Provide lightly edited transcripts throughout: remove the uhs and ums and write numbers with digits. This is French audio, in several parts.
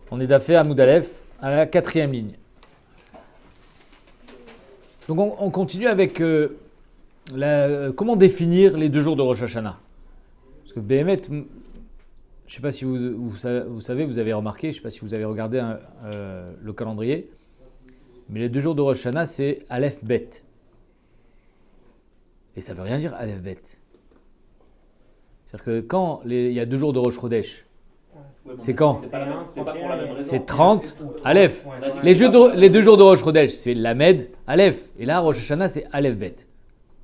On est d'Afé à Moudalef, à la 4e ligne. Donc on continue avec comment définir les 2 jours de Rosh Hashanah. Parce que Béhémet, je ne sais pas si vous savez, vous avez remarqué, je ne sais pas si vous avez regardé le calendrier, mais les 2 jours de Rosh Hashanah, c'est Aleph Bet. Et ça ne veut rien dire Aleph Bet. C'est-à-dire que quand il y a 2 jours de Rosh Chodesh, c'est quand? C'est 30 Aleph. Les 2 jours de Rosh Chodesh, c'est Lamed, Aleph. Et là, Rosh Hashanah, c'est Aleph Bet.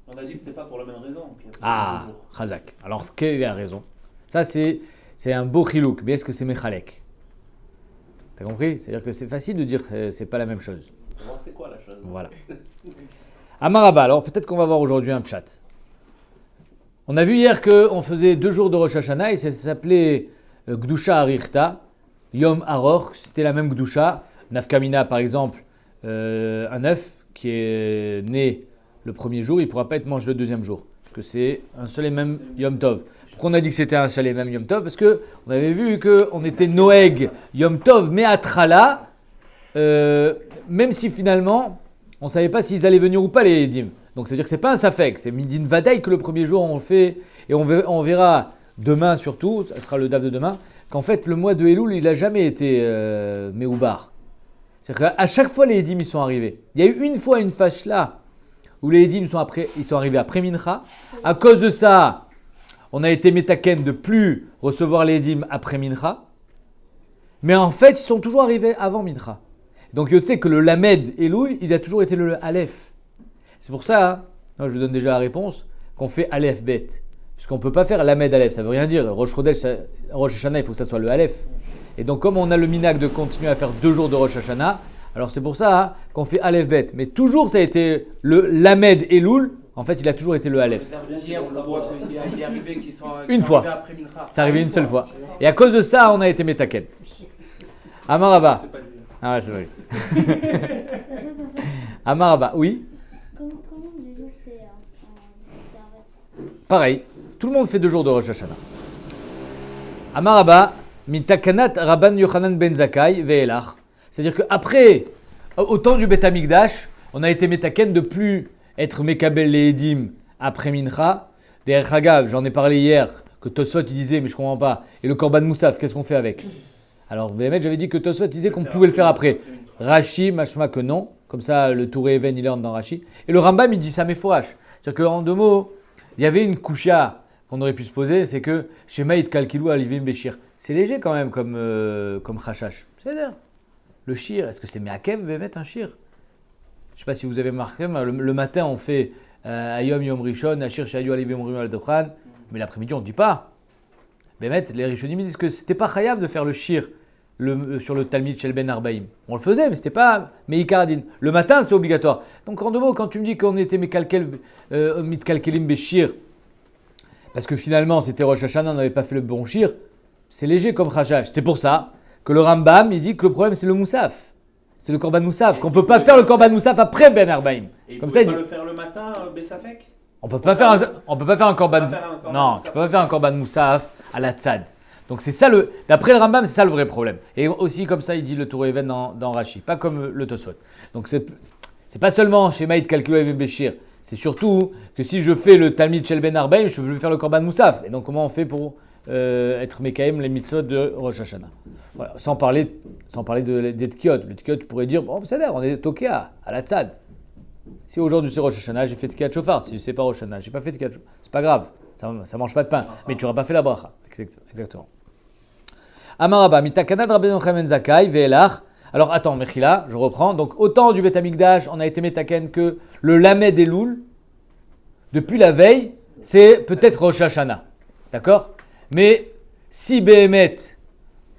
On a dit que c'était pas pour la même raison. Ah, Chazak. Alors, quelle est la raison? Ça, c'est un beau chilouk. Mais est-ce que c'est Mechalek? T'as compris? C'est-à-dire que c'est facile de dire que c'est pas la même chose. C'est quoi la chose? Voilà. Amaraba. Alors, peut-être qu'on va voir aujourd'hui un pshat. On a vu hier qu'on faisait 2 jours de Rosh Hashanah et ça s'appelait Gdusha Arichta, Yom Aroch, c'était la même Gdusha. Nafkamina, par exemple, un œuf qui est né le premier jour, il ne pourra pas être mangé le deuxième jour. Parce que c'est un seul et même Yom Tov. Pourquoi on a dit que c'était un seul et même Yom Tov? Parce qu'on avait vu qu'on était Noeg Yom Tov, mais Atrala, même si finalement, on ne savait pas s'ils allaient venir ou pas les Edim. Donc c'est-à-dire que ce n'est pas un Safek, c'est Midin Vadaï que le premier jour on le fait, et on verra demain surtout, ça sera le DAF de demain, qu'en fait le mois de Elul, il n'a jamais été Meoubar. C'est-à-dire qu'à chaque fois les Edim ils sont arrivés. Il y a eu une fois une fâche là, où les Edim ils sont arrivés après Mincha. À cause de ça, on a été métaken de plus recevoir les Edim après Mincha. Mais en fait, ils sont toujours arrivés avant Mincha. Donc tu sais que le Lamed Elul, il a toujours été le Aleph. C'est pour ça, je vous donne déjà la réponse, qu'on fait Aleph Bet. Puisqu'on ne peut pas faire Lamed Aleph, ça ne veut rien dire. Rosh Hashanah, il faut que ça soit le Aleph. Et donc comme on a le minag de continuer à faire 2 jours de Rosh Hashanah, alors c'est pour ça qu'on fait Aleph Bet. Mais toujours ça a été le Lamed Elul, en fait il a toujours été le Aleph. Une fois, c'est arrivé une seule fois. Et à cause de ça, on a été Metaken. Amaraba. Ah ouais, c'est vrai. Amaraba, oui. Comment 2 jours c'est Pareil, tout le monde fait 2 jours de Rosh Hashanah. Amaraba, mitakanat Rabban Yochanan ben Zakkai ve'elach. C'est-à-dire qu'après, au temps du Beth Amikdash, on a été metaken de plus être mekabel les edim après Mincha. Derech Hagav, j'en ai parlé hier, que Tosfot il disait, mais je ne comprends pas. Et le Korban Moussaf, qu'est-ce qu'on fait avec? Alors, Béhémet, j'avais dit que Tosfot disait qu'on pouvait le faire après. Rashi, machma que non. Comme ça, le Touré Even, il est dans Rashi. Et le Rambam, il dit ça méfourache. C'est-à-dire qu'en 2 mots, il y avait une koucha qu'on aurait pu se poser, c'est que Shemaït Kalkilou Alivim Béchir. C'est léger quand même comme Chachash. C'est-à-dire, le shir, est-ce que c'est Meakev, Béhémet, un shir? Je ne sais pas si vous avez marqué, le matin, on fait Ayom Yom Rishon, Ashir Shayu Alivim Rim Al-Dokhan, mais l'après-midi, on ne dit pas. Béhémet, les Rishonim disent que c'était pas chayav de faire le shir. Sur le Talmid Shel Ben Arbaim. On le faisait, mais c'était pas Meikaradin. Le matin, c'est obligatoire. Donc en 2 mots, quand tu me dis qu'on était Mitkalkelim Beshir, parce que finalement c'était Rosh Hashanah, on n'avait pas fait le bon shir, c'est léger comme Chachash. C'est pour ça que le Rambam, il dit que le problème c'est le Moussaf. C'est le Korban Moussaf. Qu'on ne peut pas faire le Korban Moussaf après Ben Arbaim. Et comme ça, il peut dit. le faire le matin, Bessafek? On peut pas faire un Korban. Non, tu peux pas faire un Korban Moussaf à la Tzad. Donc c'est ça d'après le Rambam, c'est ça le vrai problème. Et aussi comme ça, il dit le Tour Even dans Rashi, pas comme le Tosfot. Donc c'est pas seulement chez Maïd Kalkilo Even Béchir, c'est surtout que si je fais le Talmid Shel Ben Arbaim, je peux faire le Korban Moussaf. Et donc comment on fait pour être Mekaim les mitzvot de Rosh Hashanah? Voilà, sans parler des Tkiot. Le Tkiot, tu pourrais dire, bon, c'est on est toqué à la Tzad. Si aujourd'hui c'est Rosh Hashanah, j'ai fait Tkiat Shofar. Si c'est pas Rosh Hashanah, j'ai pas fait Tkiat Shofar. C'est pas grave. Ça mange pas de pain, mais tu n'auras pas fait la bracha. Exactement. Amaraba, mitakanad Rabban Yochanan ben Zakkai ve'elach. Alors attends, Mechila, je reprends. Donc au temps du Beth Amikdash, on a été metaken que le Lamed Elul, depuis la veille, c'est peut-être Rosh Hashanah. D'accord? Mais si Béhémet,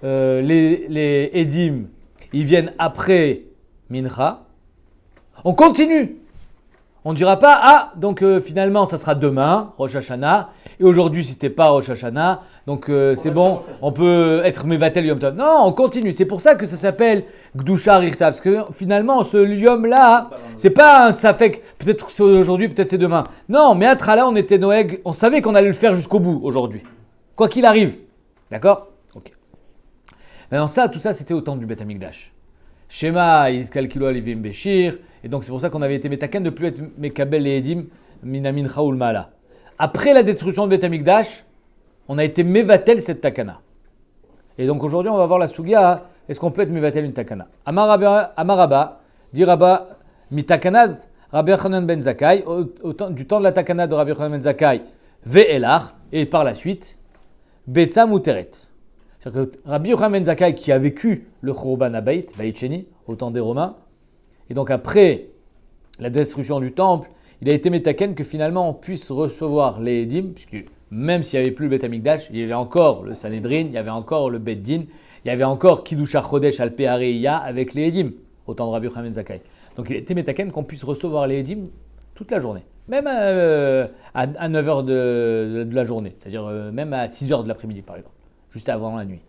les Edim, ils viennent après Mincha, on continue. On ne dira pas, donc finalement, ça sera demain, Rosh Hashanah, et aujourd'hui, c'était pas Rosh Hashanah, donc c'est bon, on peut être Mevatel Yom Tov. Non, on continue. C'est pour ça que ça s'appelle Gdusha Rirta, parce que finalement, ce Yom-là, c'est pas un Safek, peut-être c'est aujourd'hui, peut-être c'est demain. Non, mais à Trala, on était Noeg, on savait qu'on allait le faire jusqu'au bout aujourd'hui, quoi qu'il arrive. D'accord? Ok. Maintenant ça, tout ça, c'était au temps du Beth Amikdash. Shema, Yiskalkilo Alivim Beshir, et donc c'est pour ça qu'on avait été Metaken de plus être Mekabel et Edim, Minamin Chaoul Mala. Après la destruction de Beth Amikdash, on a été Mevatel cette takana. Et donc aujourd'hui, on va voir la Sugia, est-ce qu'on peut être Mevatel une takana? Amaraba, dit Rabba, Mitakanad, Rabbi Yochanan ben Zakkai, du temps de la takana de Rabbi Yochanan ben Zakkai, Ve'elach, et par la suite, Betsa Muteret. C'est-à-dire que Rabbi Yochanan ben Zakkai, qui a vécu le Churban Abayit, Bayit Sheni, au temps des Romains, et donc après la destruction du temple, il a été métaken que finalement on puisse recevoir les Edim, puisque même s'il n'y avait plus le Bet Amikdash, il y avait encore le Sanhedrin, il y avait encore le Bet Din, il y avait encore Kiddush HaChodesh al Pe'areiya avec les Edim, au temps de Rabbi Yochanan ben Zakkai. Donc il a été métaken qu'on puisse recevoir les Edim toute la journée, même à 9h de la journée, c'est-à-dire même à 6h de l'après-midi par exemple, juste avant la nuit.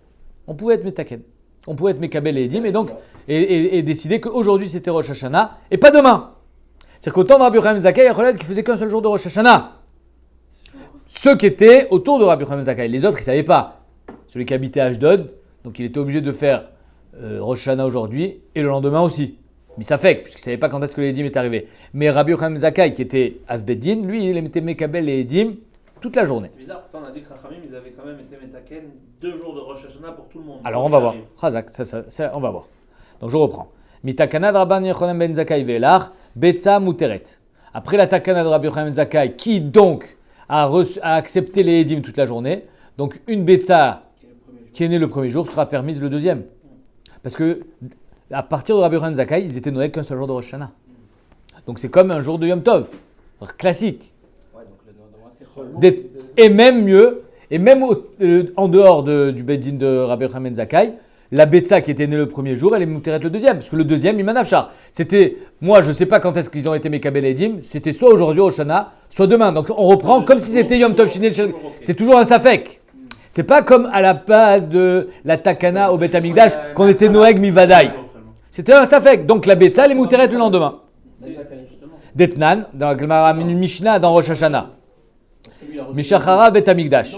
On pouvait être métaken, on pouvait être Mekabel et Edim, et donc et décider qu'aujourd'hui c'était Rosh Hashanah, et pas demain. C'est-à-dire qu'au temps de Rabbi Yochanan ben Zakkai, il y a Kholed qui faisait qu'un seul jour de Rosh Hashanah. Ceux qui étaient autour de Rabbi Yochanan ben Zakkai, les autres ils ne savaient pas. Celui qui habitait à Ashdod, donc il était obligé de faire Rosh Hashanah aujourd'hui, et le lendemain aussi. Mais ça fait, puisqu'il ne savait pas quand est-ce que l'Edim est arrivé. Mais Rabbi Yochanan ben Zakkai, qui était Avbeddin, lui, il était Mekabel et Edim toute la journée. C'est bizarre, pourtant on a dit que Rachamim, ils avaient quand même été Metaken 2 jours de Rosh Hashanah pour tout le monde. Alors on va voir. Chazak, ça, on va voir. Donc je reprends. Mitakana de Rabbi Yochanan ben Zakkai ve'elach, Betsa Muteret. Après la takana de Rabbi Yochanan ben Zakkai, qui donc a accepté les Edim toute la journée, donc une Betsa qui est née le premier jour sera permise le deuxième. Parce que à partir de Rabbi Yochanan ben Zakkai, ils étaient noés qu'un seul jour de Rosh Hashanah. Donc c'est comme un jour de Yom Tov, classique. Ouais, donc le lendemain, c'est Et même mieux, et même en dehors du Beddin de Rabbi Yochanan ben Zakkai, la Betsa qui était née le premier jour, elle est Mouteret le deuxième, parce que le deuxième, Iman Afshar. C'était, moi je ne sais pas quand est-ce qu'ils ont été Mekabel et Edim, c'était soit aujourd'hui au Shana, soit demain. Donc on reprend comme si c'était Yom Tov Shinel, c'est toujours un Safek. C'est pas comme à la base de la Takana au Bet Amikdash, qu'on était Noeg Mivadai. C'était un Safek. Donc la Betsa, elle est Mouteret le lendemain. Detnan, dans la Gemara Mishnah, dans Rosh Hashanah. Mishachara Bet Amikdash.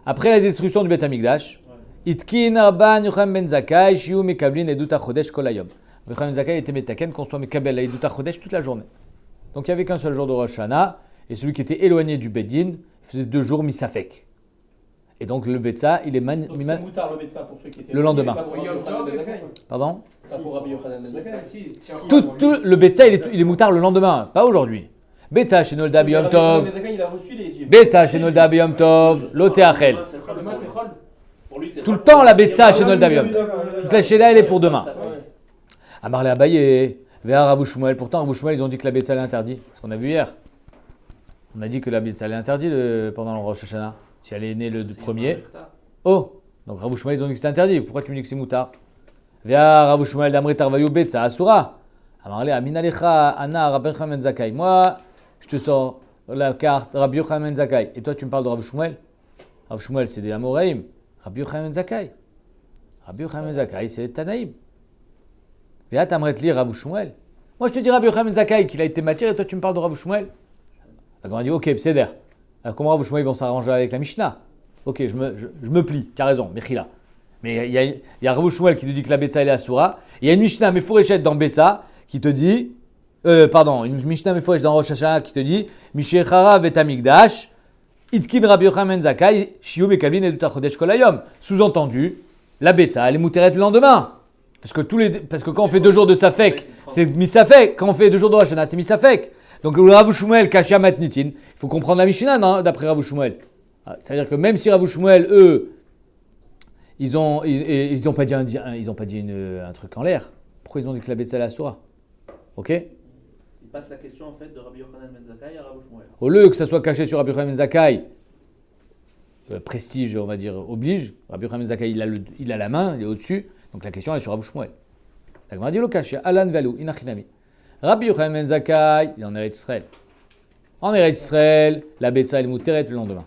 Après la destruction du Bet Amikdash, Itkin Rabban Yochanan ben Zakkai, Shiu Mekablin Edut HaChodesh Kol Hayom. Yochanan ben Zakkai était Metaken, qu'on soit Mekabel Edut HaChodesh toute la journée. Donc il n'y avait qu'un seul jour de Rosh Hashanah, et celui qui était éloigné du Beddin faisait 2 jours Misafek. Et donc le Betsa, il est donc c'est Moutar le Betsa pour ceux qui étaient le lendemain. Pas pour Rabbi Yochanan ben Zakkai. Pardon? Pas pour Rabbi Yochanan ben Zakkai. Tout le Betsa, il est moutard le lendemain, pas aujourd'hui. Betsa chez Nolda Biyom Tov. Rabbi Yochanan ben Zakkai, il a reçu les Edim. Betsa chez Nolda Biyom Tov. Loté Achel. Demain, c'est Chol. Pour lui, c'est Tout le Chol. temps la Betsa chez Nolda Biyom Tov. Toute la Shela, elle est pour demain. Amarle Abaye, Véa Rav Shmuel. Pourtant, Rav Shmuel, ils ont dit que la Betsa est interdite. Parce qu'on a vu hier. On a dit que la Betsa est interdite pendant le Rosh Hashanah. Si elle est née le premier. Oh, donc Rav Shmuel, ils ont dit que c'était interdit. Pourquoi tu me dis que c'est moutard? Véa Rav Shmuel d'Amri Tarvayu Betsa Asura. Amarle Amin Alecha Anna Rabbi Yochanan ben Zakkai. Moi, je te sors la carte Rabbi Yochanan ben Zakkai. Et toi, tu me parles de Rav Shmuel. Rav Shmuel, c'est des Amoraïm. Rabbi Yochanan ben Zakkai. Rabbi Yochanan ben Zakkai, c'est des Tanaïm. Véa t'aimerais te lire Rav Shmuel. Moi, je te dis Rabbi Yochanan ben Zakkai qu'il a été matière et toi, tu me parles de Rav Shmuel. D'accord, on dit ok, c'est d'air. Comment Rav Shmuel, ils vont s'arranger avec la Mishnah? Ok, je me plie, tu as raison, Mechila. Mais il y a Rav Shmuel qui te dit que la Betsa elle est Asura. Il y a une Mishnah Meforeshet dans Betsa qui te dit, une Mishnah Meforeshet dans Rosh Hashanah qui te dit, Mishechara Bet Amikdash, Itkin Rabbi Yochanan ben Zakkai, Shiu Mekablin Edut HaChodesh Kol Hayom. Sous-entendu, la Betsa elle est Mouteret le lendemain. Parce que quand on fait 2 jours de Safek, c'est Misafek. Quand on fait 2 jours de Rosh Hashanah, c'est Misafek. Donc le Rav Shmuel Kashia Matnitin, il faut comprendre la Mishnah non, d'après Rav Shmuel. C'est-à-dire que même si Rav Shmuel, eux, ils ont pas dit un truc en l'air, pourquoi ils ont dit que la Betsa est la Soura? Ok? Il passe la question en fait de Rabbi Yochanan ben Zakkai à Rav Shmuel. Au lieu que ça soit caché sur Rabbi Yochanan ben Zakkai, prestige, on va dire, oblige. Rabbi Yochanan ben Zakkai, il a la main, il est au-dessus, donc la question est sur Rav Shmuel. La Gemara dit le caché, Alan Valou, Inachinami. Rabbi Yochanan ben Zakkai, il est en Eretz Israël. En Eretz Israël, la Betsa elle est Mouteret le lendemain.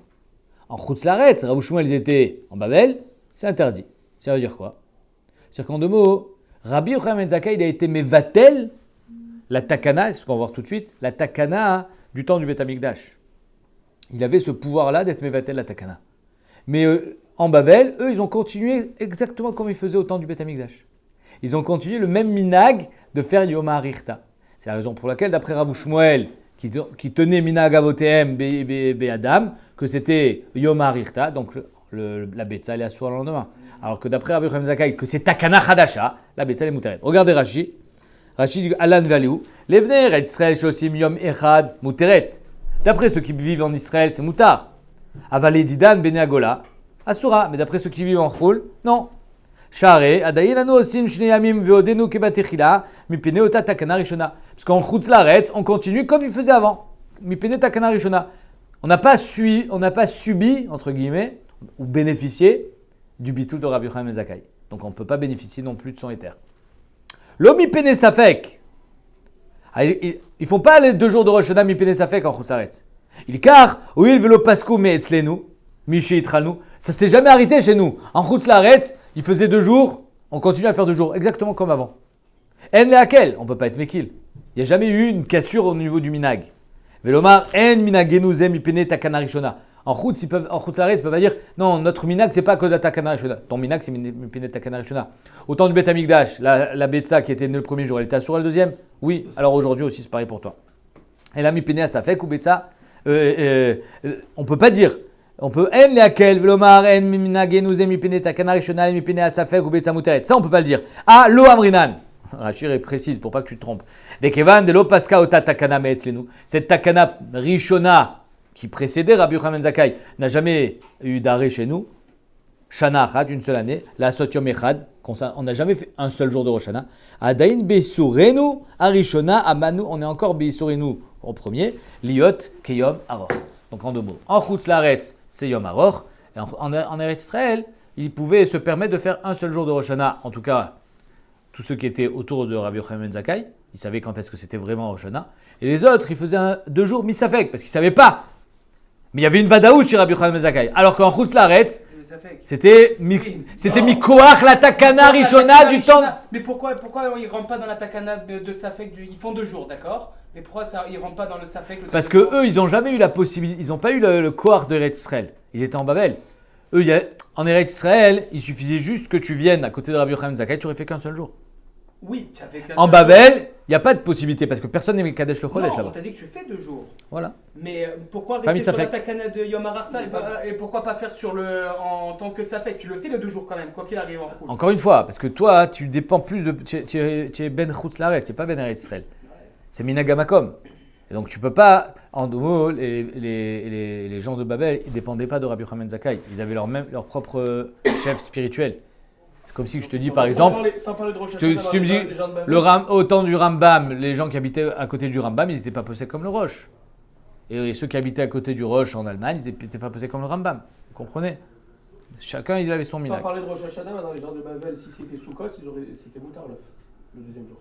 En Chutz Laaretz, Rav Shmuel, ils étaient en Babel, c'est interdit. Ça veut dire quoi? C'est-à-dire qu'en 2 mots, Rabbi Yochanan ben Zakkai, il a été Mevatel, la Takana, c'est ce qu'on va voir tout de suite, la Takana du temps du Bet Amikdash. Il avait ce pouvoir-là d'être Mevatel la Takana. Mais en Babel, eux, ils ont continué exactement comme ils faisaient au temps du Beth Amikdash. Ils ont continué le même minag de faire Yom HaArichta. C'est la raison pour laquelle, d'après Rav Shmuel, qui tenait minag avotem be'adam, que c'était Yom HaArichta, donc la Betsa elle est assour le lendemain. Alors que d'après Rabbi Yochanan ben Zakkai, que c'est Takana Chadasha, la Betsa elle est mouteret. Regardez Rashi. Rashi dit Alan Valiou, les Bnei Eretz Israël shosim Yom Echad mouteret. D'après ceux qui vivent en Israël, c'est moutar. Avalé Didan Bene Agola, Asura. Mais d'après ceux qui vivent en Choul, non. Share, Adayinanu osim shneyamim veodenu kebatechila, mipene ota takana rishona. Parce qu'en Chutz Laaretz, on continue comme il faisait avant. Mipene takana rishona. On n'a pas subi, entre guillemets, ou bénéficié du bitul de Rabbi Yochanan ben Zakkai. Donc on ne peut pas bénéficier non plus de son éther. L'omipene safek. Ils ne font pas les 2 jours de Rosh Hashanah mipene safek en Chutz Laaretz. Il car, oui, il veut le paskou mais etzlenu, miché itralnu. Ça s'est jamais arrêté chez nous. En Chutz Laaretz, il faisait 2 jours, on continue à faire 2 jours, exactement comme avant. En leakel, on ne peut pas être mekil. Il n'y a jamais eu une cassure au niveau du minag. Velomar, en minagenu zem ipene takana rishona. En Chutz Laaretz, ils peuvent pas dire non, notre minag c'est pas que de la takana rishona. Ton minag c'est ipene takana rishona. Au temps du Beth Amikdash, la Betsa qui était née le premier jour, elle était assurée le deuxième. Oui, alors aujourd'hui aussi c'est pareil pour toi. Elle a mis pene à safek ou Betsa. On peut pas dire. On peut en leakel velomar en minagenu zem ipene takana rishona ipene à safek ou Betsa muteret. Ça on peut pas le dire. Ah lo amrinan. Rachir est précise pour pas que tu te trompes. Dekevan de lo paska ota takana meetzlenu. Cette takana rishona qui précédait Rabbi Yochanan ben Zakkai n'a jamais eu d'arrêt chez nous. Shana achat, une seule année. La sotiom echad, on n'a jamais fait un seul jour de Rosh Hashanah. Adain beisurenu arishona amanu, on est encore beisurenu au premier. Liot keyom aror. Donc en 2 mots. En Chutz Laaretz, c'est Yom Aror. Et en Eretz Israël, ils pouvaient se permettre de faire un seul jour de Rosh Hashanah. En tout cas, tous ceux qui étaient autour de Rabbi Yochanan ben Zakkai, ils savaient quand est-ce que c'était vraiment Rosh Hashanah. Et les autres, ils faisaient 2 jours misafek parce qu'ils ne savaient pas. Mais il y avait une vadaout chez Rabbi Yochanan ben Zakkai. Alors qu'en Chutz Laaretz, c'était mikoach la takana rishona du temps. Mais pourquoi ils rentrent pas dans la takana de Safek Ils font 2 jours, d'accord? Mais pourquoi ils rentrent pas dans le Safek? Parce que eux, ils n'ont jamais eu la possibilité, ils n'ont pas eu le koach de Eretz Israël. Ils étaient en Babel. Eux, en Eretz Israël, il suffisait juste que tu viennes à côté de Rabbi Yochanan ben Zakkai, tu aurais fait qu'un seul jour. Oui, tu avais En Babel, il n'y a pas de possibilité parce que personne n'est Kadesh le Chodesh non, là-bas. on t'a dit que tu fais 2 jours. Voilà. Mais pourquoi Famille rester sur la Safek. takana de Yom HaArichta et pourquoi pas faire en tant que Safek? Tu le fais les 2 jours quand même, quoi qu'il arrive en foule. Encore une fois, parce que toi, tu dépends plus de. Tu es Ben Chutz Laaretz, c'est pas Ben Eretz Israël. C'est Minagamakom. Et donc tu peux pas. En 2 mots, les gens de Babel, ils dépendaient pas de Rabbi Yochanan ben Zakkai. Ils avaient leur propre chef spirituel. C'est comme si je te dis par exemple. Sans parler de Rosh Si Hashanah, tu me dis, les gens de Babel. au temps du Rambam, les gens qui habitaient à côté du Rambam, ils n'étaient pas posés comme le Roche. Et ceux qui habitaient à côté du Roche en Allemagne, ils n'étaient pas posés comme le Rambam. Vous comprenez? Chacun, il avait son Sans minag. parler de Rosh Hashanah, maintenant les gens de Babel, si c'était Sukkot, c'était Moutar le 2e jour.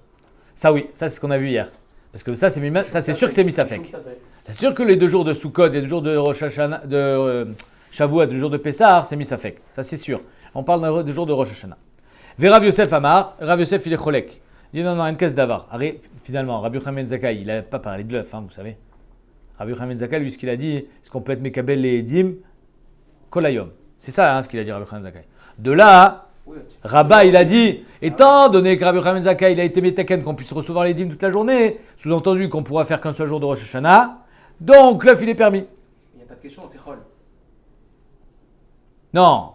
Ça oui, ça c'est ce qu'on a vu hier. Parce que ça c'est sûr que c'est Misafek. Misafek. C'est sûr que les 2 jours de Sukkot, les 2 jours de Rosh Hashanah, de Shavuot, 2 jours de Pessah, c'est Misafek. Ça c'est sûr. On parle de jours de Rosh Hashanah. Rav Yosef Amar, Rav Yosef il est cholek. Il dit non, une caisse d'avar. Finalement, Rabbi Yochanan ben Zakkai, il n'a pas parlé de l'œuf, vous savez. Rabbi Yochanan ben Zakkai, lui, ce qu'il a dit, est-ce qu'on peut être Mekabel les Edim Kolayom. C'est ça ce qu'il a dit Rabbi Yochanan ben Zakkai. De là, Rabba, il a dit, étant donné que Rabbi Yochanan ben Zakkai, il a été Metaken, qu'on puisse recevoir les Edim toute la journée, sous-entendu qu'on pourra faire qu'un seul jour de Rosh Hashanah, donc l'œuf, il est permis. Il n'y a pas de question, c'est Chol. Non,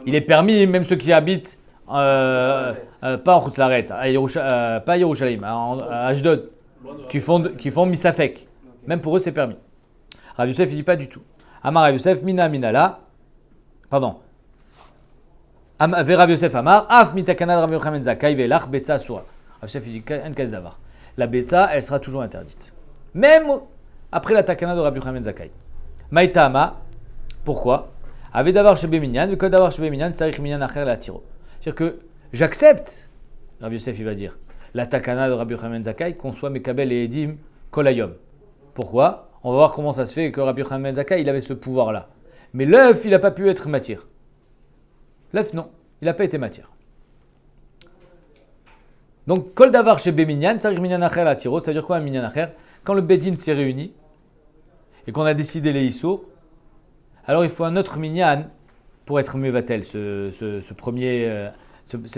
il est permis, même ceux qui habitent. Pas en Chutz Laaretz, pas à Yerushalayim, à Ashdod, qui font Misafek. Okay. Même pour eux, c'est permis. Rav Yosef, il dit pas du tout. Amar Rav Yosef, Mina Minala. Pardon. Rav Yosef Amar, Af mitakana Rabbi Yochanan ben Zakkai velach betza asura. Rav Yosef, il dit un cas d'avar. La betza, elle sera toujours interdite. Même après la takana de Rabbi Yochanan ben Zakkai. Maïtama, pourquoi? Ave davar shebe minyan, ve kol davar shebe minyan, tsarich minyan acher la tiro. C'est-à-dire que j'accepte, Rabbi Yosef il va dire, la takana de Rabbi Yochanan ben Zakkai, qu'on soit Mekabel et Edim kolayom. Pourquoi? On va voir comment ça se fait que Rabbi Yochanan ben Zakkai il avait ce pouvoir-là. Mais l'œuf, il n'a pas pu être matière. L'œuf, non, il n'a pas été matière. Donc, kol davar chez Beminyan, ça veut dire minyan acher la tiro. Ça veut dire quoi un minyan acher? Quand le Bedin s'est réuni et qu'on a décidé les issours, alors il faut un autre minyan pour être Mevatel, cette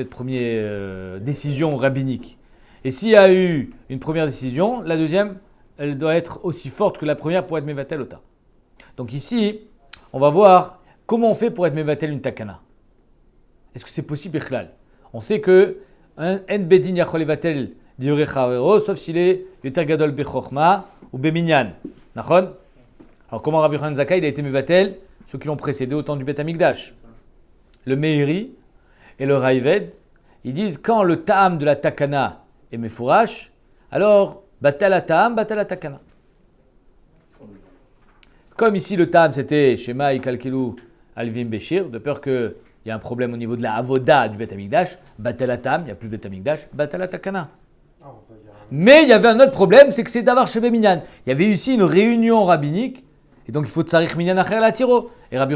première décision rabbinique. Et s'il y a eu une première décision, la deuxième, elle doit être aussi forte que la première pour être Mevatel Ota. Donc ici, on va voir comment on fait pour être Mevatel une takana. Est-ce que c'est possible, Echlal? On sait que En bedin yachol levatel divrei chavero, sauf s'il est yoter gadol bechorma ou beminyan. Nachon? Alors comment Rabbi Yochanan Zakkai il a été Mevatel? Ceux qui l'ont précédé au temps du Beth Amikdash. Le Meiri et le Raïved, ils disent quand le ta'am de la takana est mefourash, alors batal la ta'am, batal la takana. Comme ici le ta'am c'était Shema Ikalkelu Alvim Beshir, de peur qu'il y a un problème au niveau de la avoda du Beth Amikdash, batal la ta'am, il n'y a plus de Beth Amikdash, batal la takana. Mais il y avait un autre problème, c'est que c'est d'avoir Shebe Minyan. Il y avait ici une réunion rabbinique, et donc il faut tsarich Minyan acher la tiro. Et Rabbi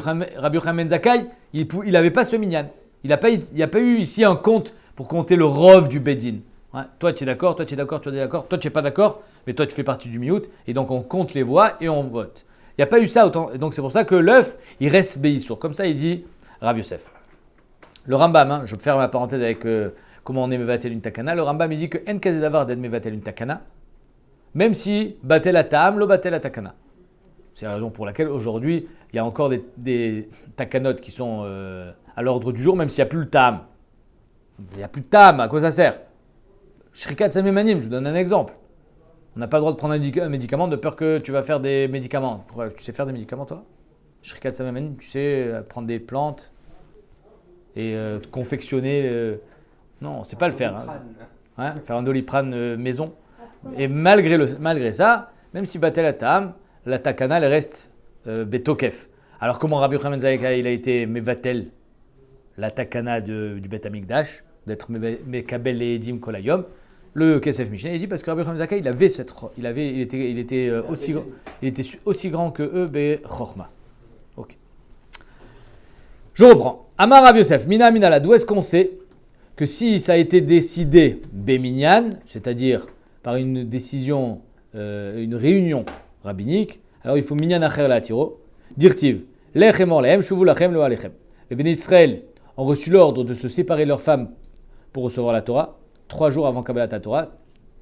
Yochanan Zakkai, il n'avait pas ce Minyan. Il n'y a pas eu ici un compte pour compter le rov du Bedin. Ouais, toi tu es d'accord, toi tu es d'accord, toi tu es d'accord, toi tu n'es pas d'accord, mais toi tu fais partie du miout, et donc on compte les voix et on vote. Il n'y a pas eu ça autant, et donc c'est pour ça que l'œuf, il reste béissour. Comme ça il dit Rav Yosef. Le Rambam, je vais faire ma parenthèse avec comment on est mevatel une takana. Le Rambam il dit que en kazedavar d'être mevatel une takana, même si batel la ta'am, lo batel la takana. C'est la raison pour laquelle aujourd'hui il y a encore des takanotes qui sont à l'ordre du jour, même s'il n'y a plus le ta'am. Il n'y a plus de ta'am, à quoi ça sert? Shrikat samemanim, je vous donne un exemple. On n'a pas le droit de prendre un médicament de peur que tu vas faire des médicaments. Tu sais faire des médicaments toi? Shrikat samemanim, tu sais prendre des plantes et confectionner. Non, c'est pas le faire. Hein, faire un doliprane maison. Et malgré ça, même si batel la ta'am, la takana elle reste betokef. Alors comment Rabbi Yochanan Zakkai il a été mevatel la takana du Bet Amikdash, d'être mekabel les edim kolayom? Le Kesef Mishneh il dit parce que Rabbi Yochanan Zakkai il était aussi grand que eux be chorma. Ok. Je reprends. Amar Rav Yosef, mina minala, d'où est-ce qu'on sait que si ça a été décidé Béminyan, c'est-à-dire par une décision, une réunion rabbinique, alors il faut Minyan Acher la Tiro, Dirtiv, Lechem Orlehem, Shuvu Lachem Lo Alechem. Les Béné Israël ont reçu l'ordre de se séparer de leurs femmes pour recevoir la Torah, 3 jours avant Kabbalat Torah,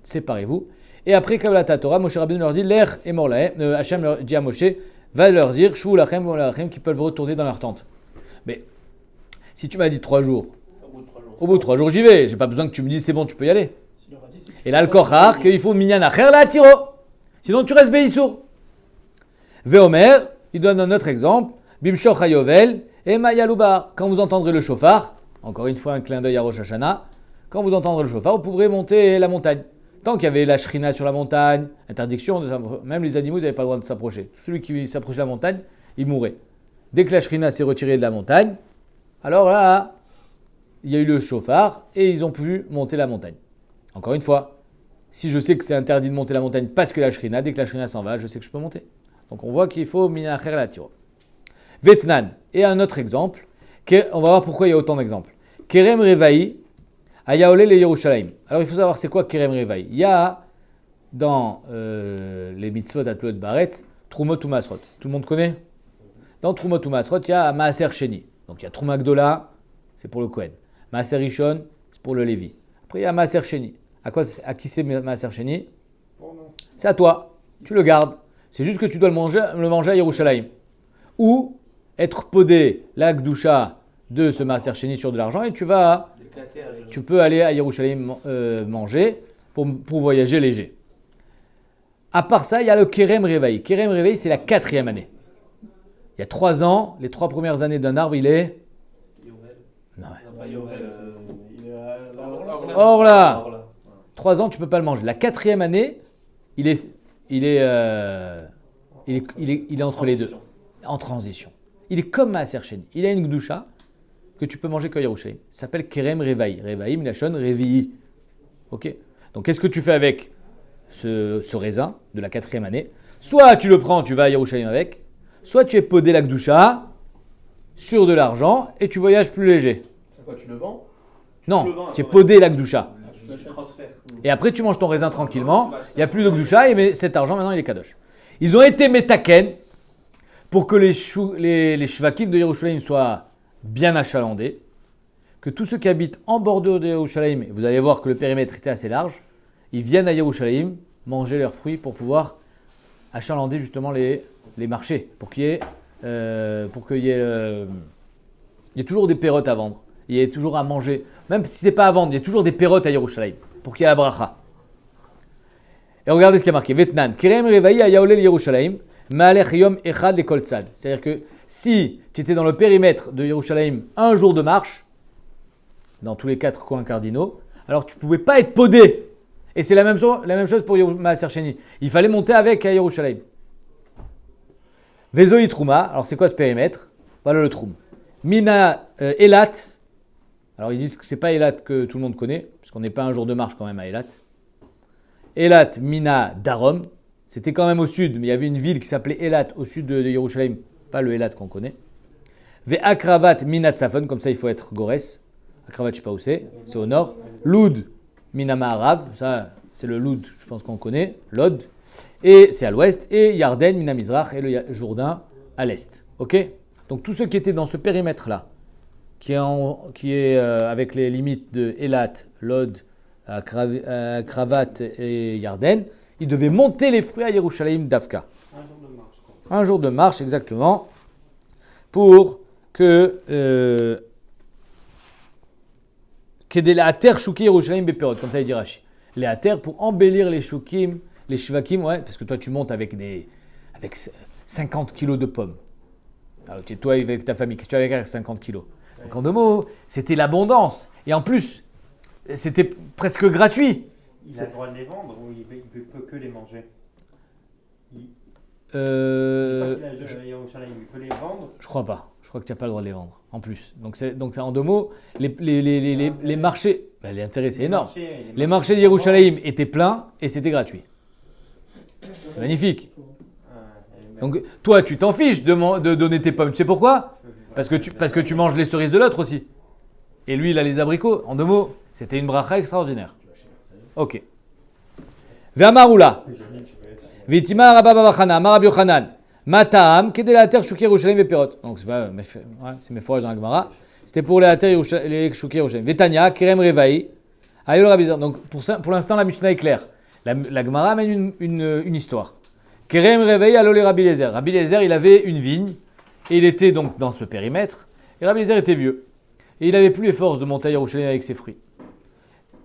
séparez-vous. Et après Kabbalat Torah, Moshe Rabbeinu leur dit, Lech et Morlahem, Hachem leur dit à Moshe, va leur dire, Shuvu Lachem Lo Alechem, qu'ils peuvent retourner dans leur tente. Mais si tu m'as dit 3 jours, au bout de 3 jours, j'y vais. J'ai pas besoin que tu me dises c'est bon, tu peux y aller. Et là, le Korach, qu'il faut Minyan Acher la Tiro. Sinon, tu restes Beissour. Veomer, il donne un autre exemple. Bimshoch Hayovel et Mayaloubar. Quand vous entendrez le chauffard, encore une fois un clin d'œil à Rosh Hashanah, quand vous entendrez le chauffard, vous pourrez monter la montagne. Tant qu'il y avait la shrina sur la montagne, interdiction, même les animaux, ils n'avaient pas le droit de s'approcher. Celui qui s'approchait de la montagne, il mourait. Dès que la shrina s'est retirée de la montagne, alors là, il y a eu le chauffard et ils ont pu monter la montagne. Encore une fois, si je sais que c'est interdit de monter la montagne parce que la shrina, dès que la shrina s'en va, je sais que je peux monter. Donc on voit qu'il faut minacher la tiro. Vetnan, et un autre exemple, on va voir pourquoi il y a autant d'exemples. Kerem Revaï, Ayaole le Yerushalayim. Alors il faut savoir c'est quoi Kerem Revaï. Il y a dans les mitzvot Atlot Baretz, Trumot ou Masrot. Tout le monde connaît? Dans Trumot ou Masrot, il y a Maaser Sheni. Donc il y a Trouma Gdola, c'est pour le Kohen. Maaser Rishon, c'est pour le Lévi. Après il y a Maaser Sheni. À qui c'est Maaser Sheni? C'est à toi. Tu le gardes. C'est juste que tu dois le manger à Yerushalayim. Ou être podé la Gdusha de ce Maaser Sheni sur de l'argent et tu peux aller à Yerushalayim manger pour voyager léger. À part ça, il y a le Kerem Revaï. Kerem Revaï, c'est la 4e année. Il y a 3 ans, les 3 premières années d'un arbre, il est... Non. Or là, 3 ans, tu ne peux pas le manger. La 4e année, il est entre les deux, en transition. Il est comme Maaser Sheni. Il a une gdusha que tu peux manger qu'à Yerushalayim. Ça s'appelle Kerem Revaï. Revaï, Milachon, Revi'i. Ok. Donc, qu'est-ce que tu fais avec ce raisin de la 4e année? Soit tu le prends, tu vas à Yerushalayim avec, soit tu es podé la gdusha sur de l'argent et tu voyages plus léger. C'est quoi, tu le vends? Non, tu es podé la gdusha. Tu le transfères. Et après, tu manges ton raisin tranquillement. Il n'y a plus de gdusha, mais cet argent, maintenant, il est kadosh. Ils ont été metaken pour que les shvakim de Yerushalayim soient bien achalandé, que tous ceux qui habitent en bordure de Yerushalayim, vous allez voir que le périmètre était assez large, ils viennent à Yerushalayim manger leurs fruits pour pouvoir achalander justement les marchés, pour qu'il y ait, il y ait toujours des pérotes à vendre, il y ait toujours à manger, même si ce n'est pas à vendre, il y a toujours des pérotes à Yerushalayim, pour qu'il y ait la bracha. Et regardez ce qui est marqué, Vetnan, Kirem Revaï Ayaolel Yerushalayim, Maalech Yom Echad le Kol Tzad. C'est-à-dire que si tu étais dans le périmètre de Yerushalayim un jour de marche, dans tous les 4 coins cardinaux, alors tu ne pouvais pas être podé. Et c'est la même chose pour Maaser Sheni. Il fallait monter avec à Yerushalayim. Vezoï Trouma, alors c'est quoi ce périmètre? Voilà le Troum. Mina Elat, alors ils disent que ce n'est pas Elat que tout le monde connaît, puisqu'on n'est pas un jour de marche quand même à Elat. Elat, Mina, Darom, c'était quand même au sud, mais il y avait une ville qui s'appelait Elat au sud de Yerushalayim, pas le Elat qu'on connaît. Ve Akravat, Mina Tzafon, comme ça il faut être Gores. Akravat, je ne sais pas où c'est au nord. Loud, Mina Ma'arav, ça c'est le Loud, je pense qu'on connaît, Lod, et c'est à l'ouest. Et Yarden, Mina Mizrach, et le Jourdain à l'est. Ok? Donc tous ceux qui étaient dans ce périmètre-là, qui est avec les limites de Elat, Lod, Akravat et Yarden, ils devaient monter les fruits à Yerushalayim d'Afka. Un jour de marche. Un jour de marche, exactement, pour que des later shuki Yerushalayim beperot, comme ça il dit Rashi. Les later pour embellir les shukim, les shvakim, ouais, parce que toi tu montes avec 50 kilos de pommes. Alors toi avec ta famille, qu'est-ce que tu as avec 50 kilos? Donc en 2 mots, c'était l'abondance. Et en plus, c'était presque gratuit. Il a le droit de les vendre ou il peut que les manger? Il peut les vendre? Je crois pas. Je crois que tu n'as pas le droit de les vendre, en plus. Donc en 2 mots, les marchés, l'intérêt c'est énorme. Les marchés de Yerushalayim étaient pleins et c'était gratuit. C'est magnifique. Donc toi, tu t'en fiches de donner tes pommes. Tu sais pourquoi? Parce que tu manges les cerises de l'autre aussi. Et lui, il a les abricots. En 2 mots, c'était une bracha extraordinaire. Ok. Ve'amaroula. Ve'tima rabba babachana, marab yochanan. Matam, kedelater shuki Yerushalayim ve'perot. Donc c'est mes forages dans la Gemara. C'était pour les shuki Yerushalayim. Ve'tanya, kirem revaï. Ayol rabizar. Donc pour l'instant, la Mishnah est claire. La Gemara amène une histoire. Kerem réveille à l'olé Rabbi Eliezer. Rabbi Eliezer, il avait une vigne et il était donc dans ce périmètre. Et Rabbi Eliezer était vieux. Et il n'avait plus les forces de monter à Yerushalayim avec ses fruits.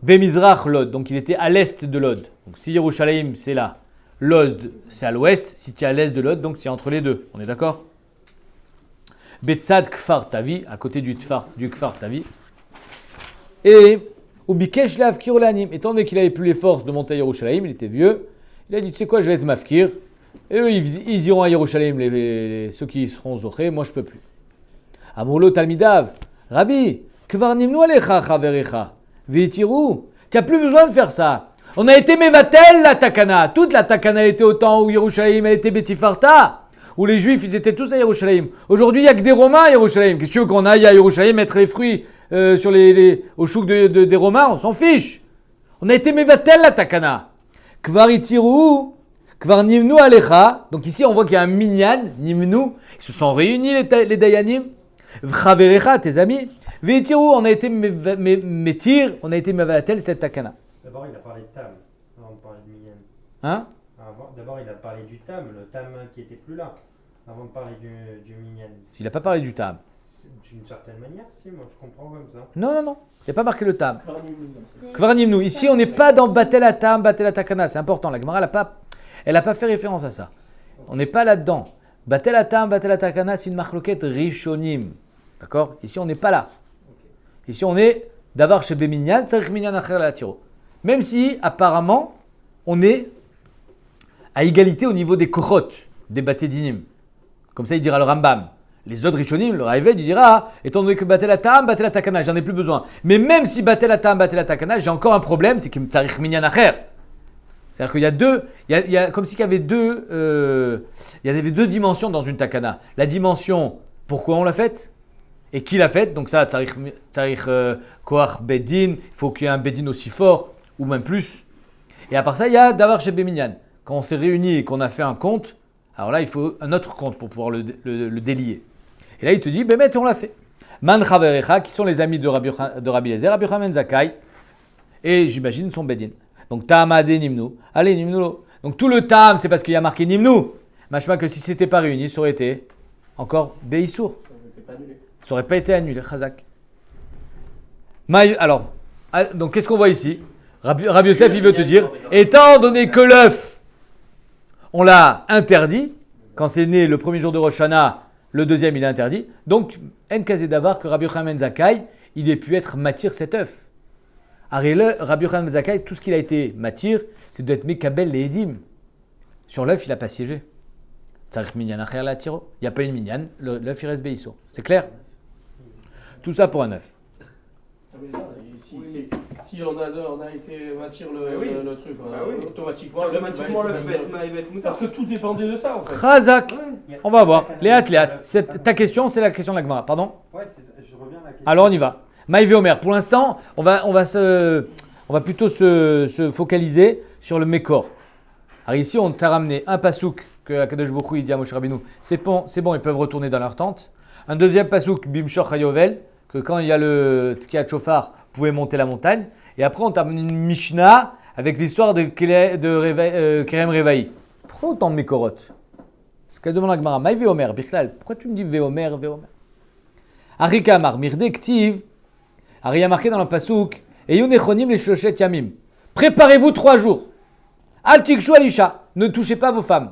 Bemizrach Lod, donc il était à l'est de Lod. Donc si Yerushalayim c'est là, Lod c'est à l'ouest. Si tu es à l'est de Lod, donc c'est entre les deux. On est d'accord? Betzad Kfar Tavi, à côté du Kfar Tavi. Et Ubikesh Lav Kirolanim, étant donné qu'il n'avait plus les forces de monter à Yerushalayim, il était vieux. Il a dit, tu sais quoi, je vais être mafkir. Et eux, ils iront à Yerushalayim, ceux qui seront zoché, moi je peux plus. Amoulo Talmidav, Rabbi, kvar nimnu alecha chaverecha, veitiru. Tu n'as plus besoin de faire ça. On a été mevatel la takana. Toute la takana elle était au temps où Yerushalayim elle était betifarta, où les juifs ils étaient tous à Yerushalayim. Aujourd'hui, il n'y a que des Romains à Yerushalayim. Qu'est-ce que tu veux qu'on aille à Yerushalayim mettre les fruits au chouk des Romains? On s'en fiche. On a été mevatel la takana. Kvar itiru, kvar nimnu alecha. Donc ici, on voit qu'il y a un minyan, nimnu. Ils se sont réunis, les dayanim. Vchaverecha, tes amis. Veitiru, on a été metir, on a été mevatel cette takana. D'abord, il a parlé de Tam, avant de parler de minyan. Hein? D'abord, il a parlé du Tam, le Tam qui était plus là, avant de parler du minyan. Il n'a pas parlé du tam. D'une certaine manière, si, moi je comprends comme ça. Non. Il n'y a pas marqué le tam. Kvar nimnu. Ici, on n'est pas dans batel atam, batel atakana. C'est important. La Gemara, elle n'a pas fait référence à ça. On n'est pas là-dedans. Batel atam, batel atakana, c'est une marloquette rishonim. D'accord? Ici, on n'est pas là. Ici, on est d'avar chez Beminyan, tsarich minyan acher la tiro. Même si, apparemment, on est à égalité au niveau des kochot, des batédinim. Comme ça, il dira le Rambam. Les autres Rishonim, le Raïved, il dira, étant donné que Batel Atam, Batel Atakana, j'en ai plus besoin. Mais même si Batel Atam, Batel Atakana, j'ai encore un problème, c'est qu'il me tarich minyan acher. C'est-à-dire qu'il y a il y a comme s'il y avait il y avait deux dimensions dans une takana. La dimension, pourquoi on l'a faite et qui l'a faite. Donc ça, tarich koach bedin, il faut qu'il y ait un bedin aussi fort, ou même plus. Et à part ça, il y a davar chez Beminyan. Quand on s'est réunis et qu'on a fait un compte, alors là, il faut un autre compte pour pouvoir le délier. Et là, il te dit, Bémet, on l'a fait. Man Chaverecha, qui sont les amis de Rabbi Eliezer, Rabbi Yochanan ben Zakkai, et j'imagine son Bedin. Donc Ta'amade Nimnu, allez Nimnu. Donc tout le Ta'am, c'est parce qu'il y a marqué Nimnu. Machma que si c'était pas réuni, ça aurait été encore Beissour. Ça aurait pas été annulé, Chazak. Alors, donc qu'est-ce qu'on voit ici? Rabbi Yosef, il veut te dire, étant donné que l'œuf, on l'a interdit, quand c'est né le premier jour de Rosh Hashanah, le deuxième il est interdit, donc en kazé d'avar que Rabbi Yochanan ben Zakkai, il ait pu être matir cet œuf. Rabbi Yochanan ben Zakkai, tout ce qu'il a été matir, c'est d'être mekabel les edim. Sur l'œuf, il n'a pas siégé. Tzarich minyan acher la tiro. Il n'y a pas une minyan, l'œuf il reste béissot. C'est clair? Tout ça pour un œuf. Si on a été matir le truc, automatiquement, Automatiquement, le fait, parce que tout dépendait de ça en fait. Chazak, on va voir. Léat. Ta question, c'est la question de la Gemara. Pardon? Ouais, je reviens à la question. Alors on y va. Maïvé Omer. Pour l'instant, on va plutôt se focaliser sur le Mékor. Alors ici, on t'a ramené un pasouk que Akadosh Baruch Hu, il dit à Moshe Rabbeinu, c'est bon, ils peuvent retourner dans leur tente. Un deuxième pasouk, Bimshor Hayovel, que quand il y a le Tkiyat Shofar, vous pouvez monter la montagne. Et après, on t'a amené une Mishnah avec l'histoire de Kerem Revaï. Pourquoi autant de Mekorot? C'est ce qu'a demandé la Gemara. Maï Veomer, Bichlal. Pourquoi tu me dis Veomer? Arika Amar, Mirde Ktiv. Il y a marqué dans le pasouk, et Yunechonim les Shoshet Yamim. Préparez-vous 3 jours. Al Tikshu Alisha. Ne touchez pas vos femmes.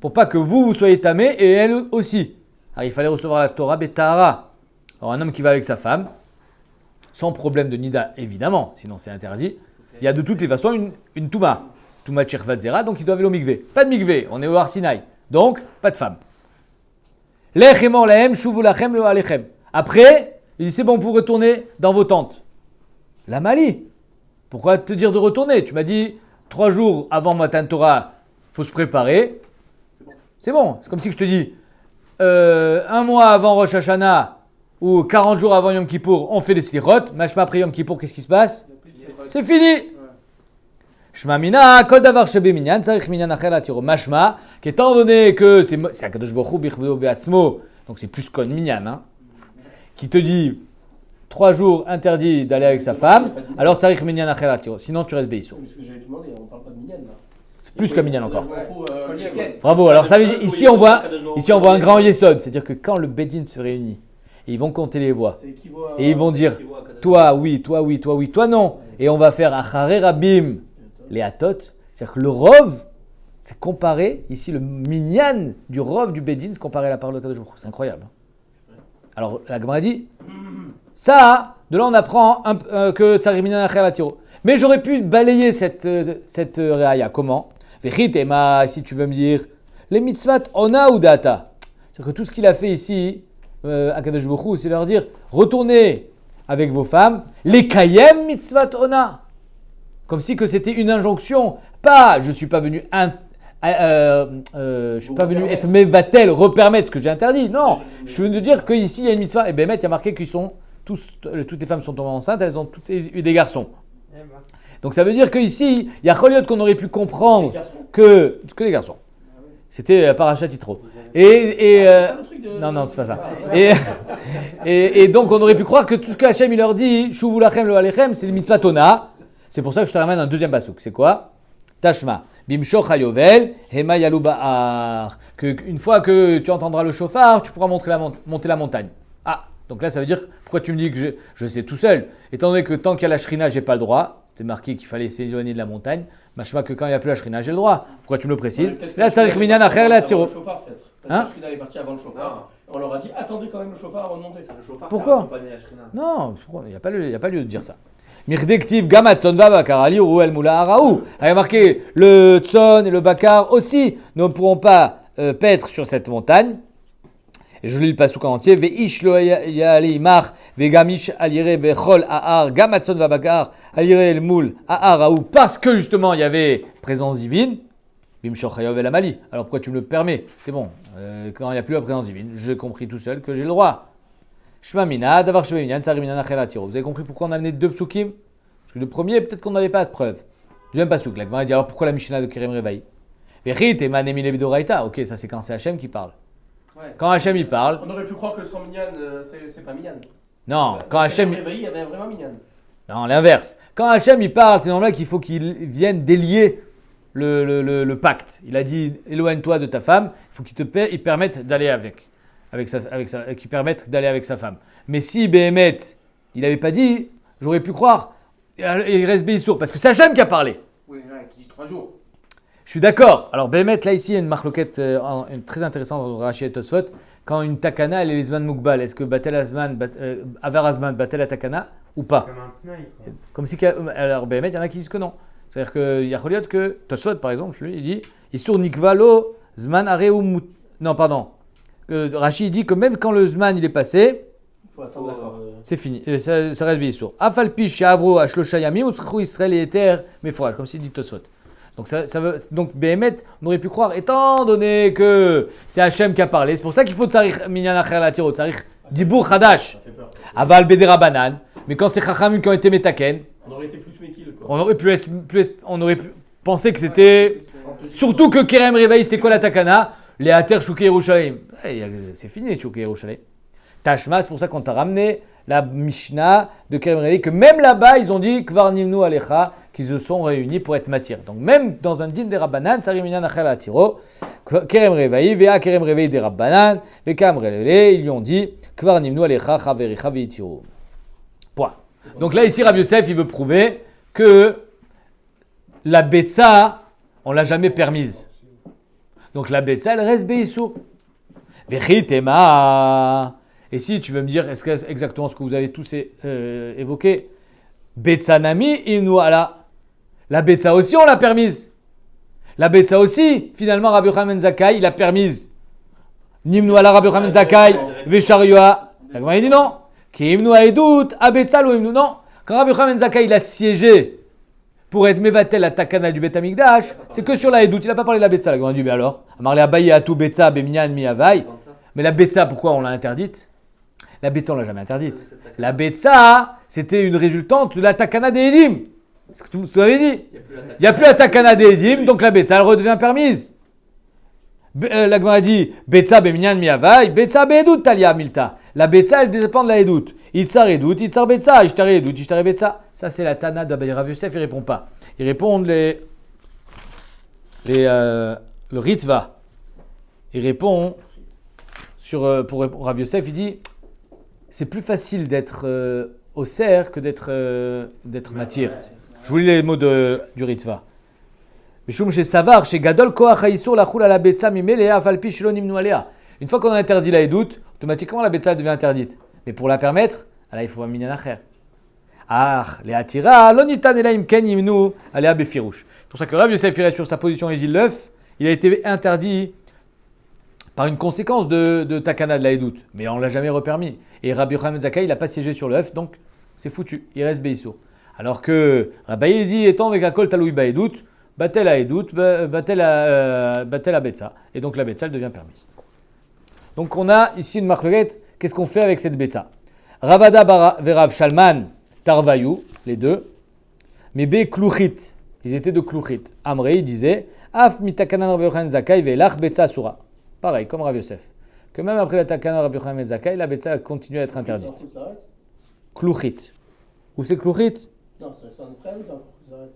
Pour pas que vous soyez tamés et elles aussi. Alors il fallait recevoir la Torah Betahara. Alors un homme qui va avec sa femme, sans problème de nida évidemment, sinon c'est interdit, il y a de toutes les façons une Touma. Touma Tchervat Zera, donc il doit aller au mikvé. Pas de mikvé, on est au Arsinaï. Donc, pas de femme. Lechem lahem, shuvu lachem lo alechem. Après, il dit c'est bon pour retourner dans vos tentes. La Mali. Pourquoi te dire de retourner? Tu m'as dit 3 jours avant Matan Torah, il faut se préparer. C'est bon. C'est comme si je te dis 1 mois avant Rosh Hashanah ou 40 jours avant Yom Kippour, on fait des slichot. Machma après Yom Kippour, qu'est-ce qui se passe? C'est fini. Shma mina kol davar shebe minyan tzarich minyan acher latiro. Machma, qu'étant donné que c'est Akadosh Baruch Hu bichvudo beatzmo, donc c'est plus kon minyan, hein, qui te dit 3 jours interdit d'aller avec sa femme, alors tzarich minyan acher latiro. Sinon tu restes béissou. C'est ce que j'allais te demander, on parle pas de minyan là. C'est plus que minyan encore. Ouais. Bravo. Alors ça veut dire, ici on voit un grand yesod, c'est-à-dire que quand le bedin se réunit, et ils vont compter les voix. Et ils vont dire, toi oui, toi oui, toi oui, toi non. Et on va faire Acharé Rabim, les Atot. C'est-à-dire que le Rov, c'est comparé, ici le minyan du Rov du Bedin, c'est comparé à la parole de Kadosh Baruch Hu. C'est incroyable. Alors la Gemara dit, ça, de là on apprend que Tsari Minyan Acher Latiro. Mais j'aurais pu balayer cette réaïa. Comment? Vechit Ema, si tu veux me dire, les mitzvot ona ou data. C'est-à-dire que tout ce qu'il a fait ici, à Kadosh Baruch Hu, c'est leur dire retournez avec vos femmes, les kayem mitzvat ona. Comme si que c'était une injonction, pas je suis pas venu être mevatel, repermettre ce que j'ai interdit. Non, je veux te dire qu'ici il y a une mitzvah et Bémet il y a marqué qu'ils sont toutes les femmes sont tombées enceintes, elles ont toutes eu des garçons. Donc ça veut dire qu'ici il y a Choliot qu'on aurait pu comprendre que les garçons. C'était Parachat Yitro. Non, c'est pas ça. Et donc, on aurait pu croire que tout ce que Hachem il leur dit, Shuvu lachem lo alechem, c'est le mitzvah tona. C'est pour ça que je te ramène un deuxième basouk. C'est quoi? Tashma. Bimshoch hayovel, hema yalu ba'ar. Une fois que tu entendras le chauffard, tu pourras monter la montagne. Ah, donc là, ça veut dire, pourquoi tu me dis que je sais tout seul? Étant donné que tant qu'il y a la shrina, j'ai pas le droit. C'était marqué qu'il fallait s'éloigner de la montagne. Machma que quand il n'y a plus la shrina, j'ai le droit. Pourquoi tu me le précises? Là, tzarich minyan acher la tiro. La shrina est partie avant le chauffard. On leur a dit attendez quand même le chauffard avant de monter. Pourquoi? Non, il n'y a pas lieu de dire ça. Mirdektiv gamatson va bakar ali ou el moula araou. Il y a marqué le tson et le bakar aussi ne pourront pas paître sur cette montagne. Et je lis le pasouk en entier. Veish lo yali mar vegamish alire bechol aar gamatson va bakar alire el moul araou, parce que justement il y avait présence divine. Bimshoch hayov el amali. Alors pourquoi tu me le permets? C'est bon. Quand il n'y a plus la présence divine, j'ai compris tout seul que j'ai le droit. Shma mina davar shebe minyan tsari minyan acher latiro. Vous avez compris pourquoi on a amené 2 psukim? Parce que le premier, peut-être qu'on n'avait pas de preuve. Deuxième pasuk, la Gemara dit alors pourquoi la Mishnah de Kerem Revaï? Vechit et manemile bidoraita. Ok, ça c'est quand c'est Hachem qui parle. Ouais. Quand Hachem il parle. On aurait pu croire que le sang minyan, c'est pas minyan. Non, quand Hachem. Il y avait vraiment minyan. Non, l'inverse. Quand Hachem il parle, c'est normal qu'il faut qu'il vienne délier le pacte. Il a dit éloigne-toi de ta femme, il faut il permette d'aller qu'il permette d'aller avec sa femme. Mais si Béhémet, il n'avait pas dit, j'aurais pu croire, il reste Béhissour, parce que c'est Hachem qui a parlé. Oui, ouais, qui dit 3 jours. Je suis d'accord. Alors Béhémet, là ici, il y a une marloquette très intéressante entre Rashi et Tosfot. Quand une takana, elle est Zman Mukbal, est-ce que Batel Azman, Avar Azman, Batel la takana ou pas? Comme un tnaï, quoi. Comme si, alors Béhémet, il y en a qui disent que non. C'est-à-dire qu'il y a Choliot que Tosfot, par exemple, lui, il dit Isur Nikvalo Zman Areu Mut. Non, pardon. Rashi dit que même quand le Zman il est passé, Il faut attendre d'accord. c'est fini. Ça reste Béhissour. Afalpi Shavro Ashlosha Yamim Utschu Israël et Eter Meforaj, comme s'il dit Tosfot. Donc Béhémet, on aurait pu croire, étant donné que c'est Hachem qui a parlé, c'est pour ça qu'il faut Tsarich Minyan Acher Latiro, Tsarich Dibour Hadash, Ça fait peur. Aval Bedera Banan, mais quand c'est Chachamim qui ont été Metaken, On aurait été plus méquille, quoi. on aurait pu penser que c'était. Surtout que Kerem Revaï, c'était quoi la takana? Les Ater Chouké Yerushalayim. C'est fini, Chouké Yerushalayim. Tashma, c'est pour ça qu'on t'a ramené la Mishnah de Kerem Revaï, que même là-bas, ils ont dit Kvar Nimnu Alecha, qu'ils se sont réunis pour être matière. Donc même dans un din des Rabbanan, Tsari Minyan Achel Atiro, Kerem Revaï, Vea Kerem Revaï des Rabbanan, Vekam Revaï, ils lui ont dit Kvar Nimnu Alecha, Chavericha Veitiro. Point. Donc là, ici, Rav Yosef, il veut prouver que la Betsa, on l'a jamais permise. Donc la Betsa, elle reste Béissou. Vechitema. Et si tu veux me dire, est-ce que c'est exactement ce que vous avez tous évoqué? Betsa Nami, Inuala. La Betsa aussi, on l'a permise. La Betsa aussi, finalement, Rabbi Yochanan Zakkai, il l'a permise. Nimnuala Rabbi Yochanan Zakkai, Vesharioa. La Gemara, il dit non. Ki Imnu Aedut, Abetsa lo Imnu. Non. Quand Rabbi Yochanan Zakkai, il a siégé pour être Mevatel la takana du Bet Amikdash, c'est que sur la Edut, il n'a pas parlé de la Betsa. La Gemara dit, mais alors, Amarle Abaye Atou Betsa, Beminyan Mi Avai. Mais la Betsa, pourquoi on l'a interdite? La Betsa, on l'a jamais interdite. La Betsa, c'était une résultante de la takana des Edim. C'est ce que vous avez dit. Il n'y a plus la takana des Edim, donc la Betsa, elle redevient permise. La Gemara dit Betsa Beminyan Miavai, Betsa Beedut Talia Milta. La Betsa, elle dépend de la Edut. Itzar Edut, Itzar Betsa, Ishtar Edut, Ishtar Betsa. Ça, c'est la Tana de Rav Yosef, il ne répond pas. Il répond le Ritva. Il répond pour Rav Yosef, il dit c'est plus facile d'être au cerf que d'être matière. Je vous lis les mots du Ritva. Mishum chez Savar, chez Gadol Koach Haïsour, la Choula la Betsa Mimelea, Falpi Shilo Nimnu Alea. Une fois qu'on a interdit la Edut, automatiquement la Betsa devient interdite. Mais pour la permettre, là il faut un minyan acher. Ah, les Atira, l'onitan elaim ken imnu alea befirouche. C'est pour ça que Rav Yosef reste sur sa position et dit l'œuf, il a été interdit par une conséquence de Takana de la Edut. Mais on ne l'a jamais repermis. Et Rabbi Yochanan Zakkai, il n'a pas siégé sur l'œuf, donc c'est foutu, il reste Beissour. Alors que Rabbi dit, étant avec la kol taloui ba Edut, batel la Edut, batel la Betsa. Et donc la Betsa, elle devient permise. Donc on a ici une marloquette. Qu'est-ce qu'on fait avec cette Betsa? Ravada verav Shalman Tarvayou, les deux. Mais B Kluchit, ils étaient de Kluchit. Amrei, il disait Af mitakanan Rabbi Yochanan Zakkai velach Betsa Asura. Pareil, comme Rav Yosef. Que même après la takana Rabbi Yochanan Zakkai, la Betsa continue à être interdite. Kluchit. Où c'est Kluchit? Non, c'est en Israël ou c'est en Israël?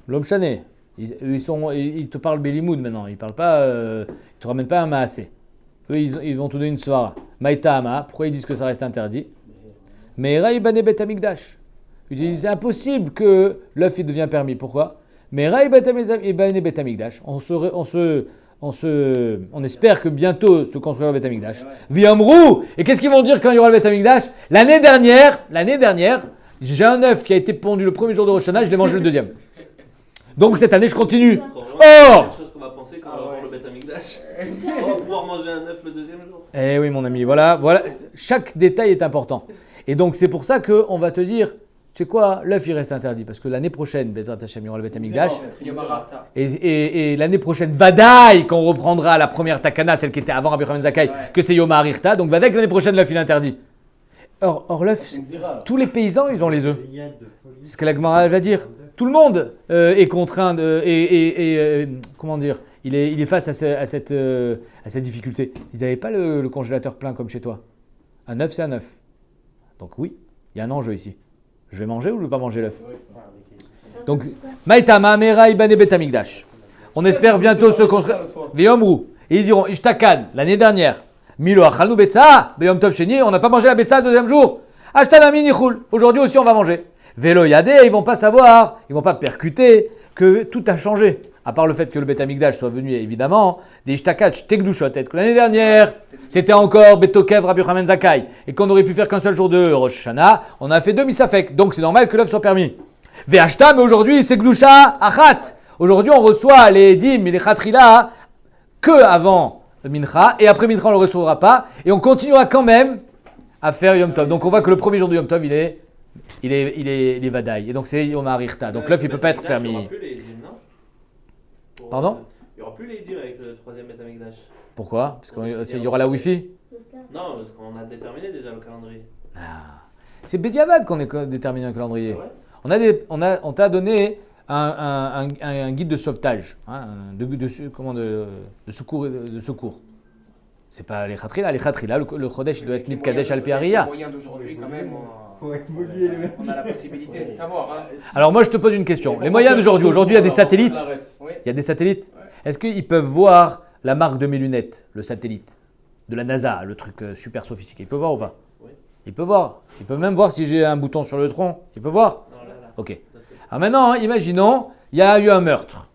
L'homme chané. Ils te parlent Belimoud maintenant. Ils parlent pas. Ils te ramènent pas un maasé. Eux, ils vont te donner une soirée. Maïta Ama. Pourquoi ils disent que ça reste interdit? Mais Raï Bane Bet Amikdash. Ils disent c'est impossible que l'œuf il devient permis. Pourquoi? Mais Raï Bane Bet Amikdash. On espère que bientôt se construira le Bet Amikdash. Viamrou. Et qu'est-ce qu'ils vont dire quand il y aura le Bet Amikdash? L'année dernière, j'ai un œuf qui a été pondu le premier jour de Rosh Hashanah, je l'ai mangé le deuxième. Donc cette année, je continue. C'est quelque chose qu'on va penser quand on va voir le Bet Amikdash. On va pouvoir manger un œuf le deuxième jour. Eh oui, mon ami, voilà. Chaque détail est important. Et donc, c'est pour ça qu'on va te dire, tu sais quoi, l'œuf, il reste interdit. Parce que l'année prochaine, Bezrat Hashem, il y aura le Bet Amikdash. Et l'année prochaine, Vadaï, quand on reprendra la première Takana, celle qui était avant Rabbi Yochanan Zakkai, que c'est Yom HaArichta. Donc, Vadaï, l'année prochaine, l'œuf, il est interdit. Or l'œuf, tous les paysans, ils ont les œufs. C'est ce que la Gemara va dire. Tout le monde est contraint comment dire, il est face à cette difficulté. Ils n'avaient pas le congélateur plein comme chez toi. Un œuf, c'est un œuf. Donc oui, il y a un enjeu ici. Je vais manger ou je ne vais pas manger l'œuf? Donc, C'est quoi Maïtama, Mera, Ibane, Betamikdash. On espère bientôt se construire. Veyomru. Et ils diront, Ishtakan, l'année dernière, Milo Achalnu Betsa, Beyom Tov Sheni, on n'a pas mangé la Betsa le deuxième jour. Ashtanami Nichul. Aujourd'hui aussi, on va manger. Velo Yade, ils vont pas savoir, ils vont pas percuter que tout a changé. À part le fait que le Beth Amikdash soit venu, évidemment, des Ishtakach, Tekdushot, que l'année dernière, c'était encore Betokev, Rabbi Yochanan Zakkai, et qu'on aurait pu faire qu'un seul jour de Rosh Hashanah, on a fait 2 misafek, donc c'est normal que l'œuf soit permis. Ve'ashta, mais aujourd'hui, c'est Gdusha Achat. Aujourd'hui, on reçoit les Dim et les Khatrila que avant Mincha, et après Mincha, on ne le recevra pas, et on continuera quand même à faire Yom Tov. Donc on voit que le premier jour de Yom Tov, il est Vadaï, et donc c'est Yom Ha'arichta. Donc l'œuf, il ne peut pas être Il n'y permis. aura plus les dîmes, non Pardon? Il n'y aura plus les dîmes avec le troisième Beth Amikdash. Pourquoi? Parce qu'il y aura la Wi-Fi. Le cas. Non, parce qu'on a déterminé déjà le calendrier. Ah. C'est Bediavad qu'on a déterminé un calendrier. Ouais. On t'a donné un guide de sauvetage, hein, de secours. C'est pas les Khatrila. Les Khatrila, le Chodesh, il doit être Mitkadesh al Les Piariya. moyens d'aujourd'hui, quand même, Faut évoluer, les mecs. on a la possibilité de savoir. Hein. Alors moi, je te pose une question. Les moyens d'aujourd'hui, il y a des satellites. Oui. Il y a des satellites. Est-ce qu'ils peuvent voir la marque de mes lunettes, le satellite de la NASA, le truc super sophistiqué? Ils peuvent voir ou pas? Oui. Ils peuvent voir. Ils peuvent même voir si j'ai un bouton sur le tronc. Ils peuvent voir? Non, là. Ok. Alors maintenant, imaginons, il y a eu un meurtre.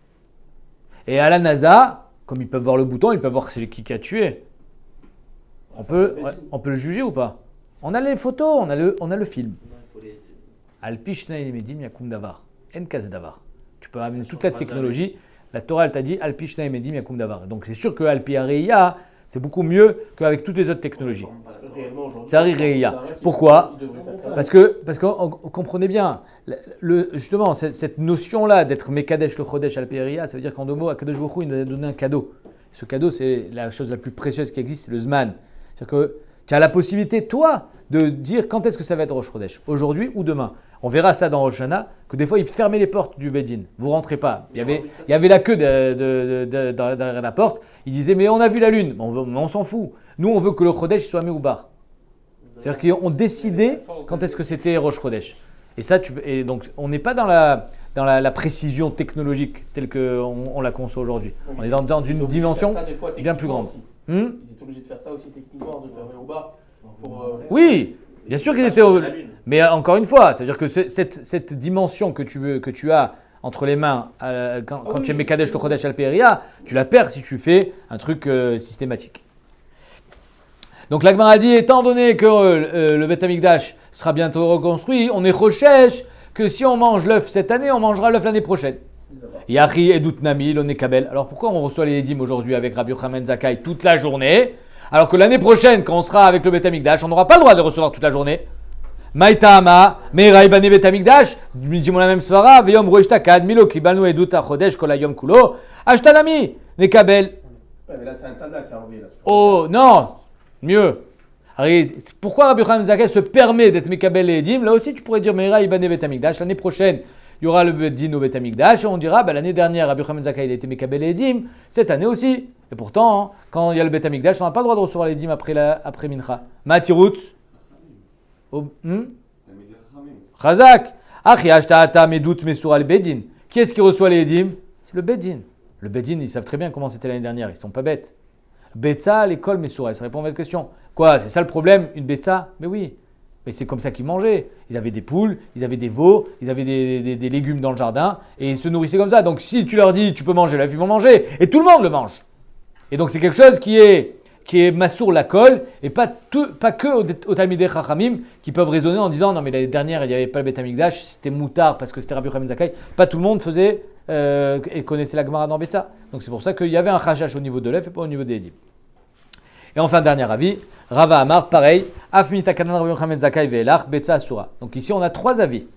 Et à la NASA, comme ils peuvent voir le bouton, ils peuvent voir c'est qui a tué. On peut le juger ou pas? On a les photos, on a le film. Non, il faut les. Alpishna emedim yakum davar. Enkaz davar. Tu peux amener toute la technologie. La Torah, elle t'a dit Alpishna emedim yakum davar. Donc c'est sûr que Alpi Areia, c'est beaucoup mieux qu'avec toutes les autres technologies. Parce que réellement, aujourd'hui, C'est Arireia. ça reste, Pourquoi? il devrait faire Parce que on comprenait bien, justement, cette notion-là d'être Mekadesh le Chodesh al Peria, ça veut dire qu'en 2 mots, Akadosh Baruch Hu, il nous a donné un cadeau. Ce cadeau, c'est la chose la plus précieuse qui existe, c'est le Zman. C'est-à-dire que tu as la possibilité, toi, de dire quand est-ce que ça va être Rosh Chodesh, aujourd'hui ou demain. On verra ça dans Rosh Hashanah, que des fois, ils fermaient les portes du Bedin. Vous rentrez pas. Il y avait la queue derrière la porte. Ils disaient, mais on a vu la lune. Mais on s'en fout. Nous, on veut que le Chodesh soit Meubar. C'est-à-dire qu'ils ont décidé quand est-ce que c'était Rosh Chodesh. Et ça, et donc, on n'est pas dans la précision technologique telle qu'on la conçoit aujourd'hui. On est dans une dimension bien plus grande. Ils étaient obligés de faire ça aussi techniquement, de fermer au bar. Oui, bien sûr qu'ils étaient. Mais encore une fois, c'est-à-dire que cette dimension que tu as entre les mains quand tu es Mekadesh le Chodesh al Peria, tu la perds si tu fais un truc systématique. Donc la Gemara dit, étant donné que le Beth Amikdash sera bientôt reconstruit, on est Rochesh que si on mange l'œuf cette année, on mangera l'œuf l'année prochaine. Yachi edut nami l'onekabel. Alors pourquoi on reçoit les Edim aujourd'hui avec Rabbi Yochanan Zakkai toute la journée, alors que l'année prochaine, quand on sera avec le Beth Amikdash, on n'aura pas le droit de recevoir toute la journée? Maïtama, Meira ibane Beth Amikdash, disons la même svara, veyom roishtakad, milo kibalnu edut achodesh kolayom kulo, ashtanami, nekabel. Ouais, mais là, c'est un Tana qui a enlevé là. Oh non, mieux. Alors, pourquoi Rabbi Yochanan Zakkai se permet d'être Mekabel et Edim? Là aussi, tu pourrais dire Meira ibane Beth Amikdash. L'année prochaine, il y aura le Din au Beth Amikdash. Et on dira, l'année dernière, Rabbi Yochanan Zakkai, il a été Mekabel et Edim. Cette année aussi. Et pourtant, quand il y a le Beth Amikdash, on n'a pas le droit de recevoir les Edim après Mincha. Matirut. Chazak. Achiashtaata medut mesur al Bedin. Qui est-ce qui reçoit les Edim? C'est le Bedin. Le Bedin, ils savent très bien comment c'était l'année dernière. Ils ne sont pas bêtes. Betsa, l'école Messoura, ça répond à votre question. Quoi, c'est ça le problème, une Betsa? Mais oui, mais c'est comme ça qu'ils mangeaient. Ils avaient des poules, ils avaient des veaux, ils avaient des légumes dans le jardin et ils se nourrissaient comme ça. Donc si tu leur dis tu peux manger, là ils vont manger et tout le monde le mange. Et donc c'est quelque chose qui est Massour la colle et pas que au Talmidei Chachamim qui peuvent raisonner en disant non mais l'année dernière il n'y avait pas le Beth Amikdash, c'était moutard parce que c'était Rabbi Yochanan Zakkai. Pas tout le monde faisait et connaissait la Gemara dans Betsa. Donc c'est pour ça qu'il y avait un chachash au niveau de l'œuf et pas au niveau des Edim. Et enfin, dernier avis, Rava Amar, pareil, Afmita Kanan Rabbi Yochanan Zakkai ve'elach Betsa Asura. Donc ici on a 3 avis